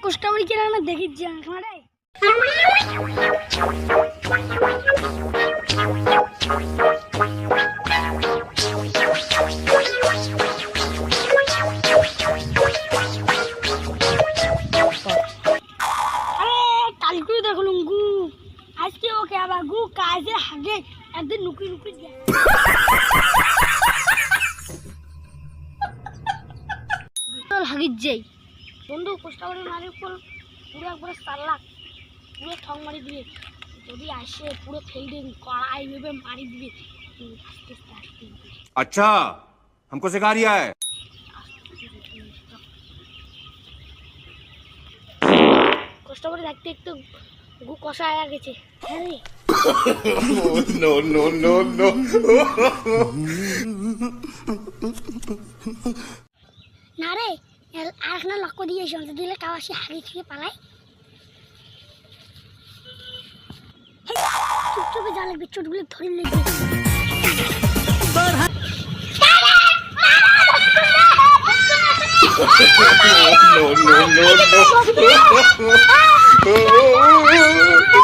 কষ্ট করি কিনা না দেখি যে আমারে কালকে দেখলুম গু আজকে ওকে আবার গু কাজে হাগে একদিন নুকি নুকি যায় হাগির যাই বন্ধু কষ্ট করে মারি পুরো একবারে 4 লাখ পুরো ঠং মারি দিবে যদি আসে পুরো ফেল দিন কড়াই ভেবে মারি দিবে আস্তে আস্তে अच्छा हमको सिखा रिया है কষ্ট করে দেখতে একটু গু কষা আয়া গেছে আরে नो नो नो नो না রে আর না লক্ষ্য দিয়ে শুনতে দিলে কাওয়াশি হাগি খেয়ে পালাই চুপচাপে যা লাগবে চোটগুলো ধরে লেগে no no no no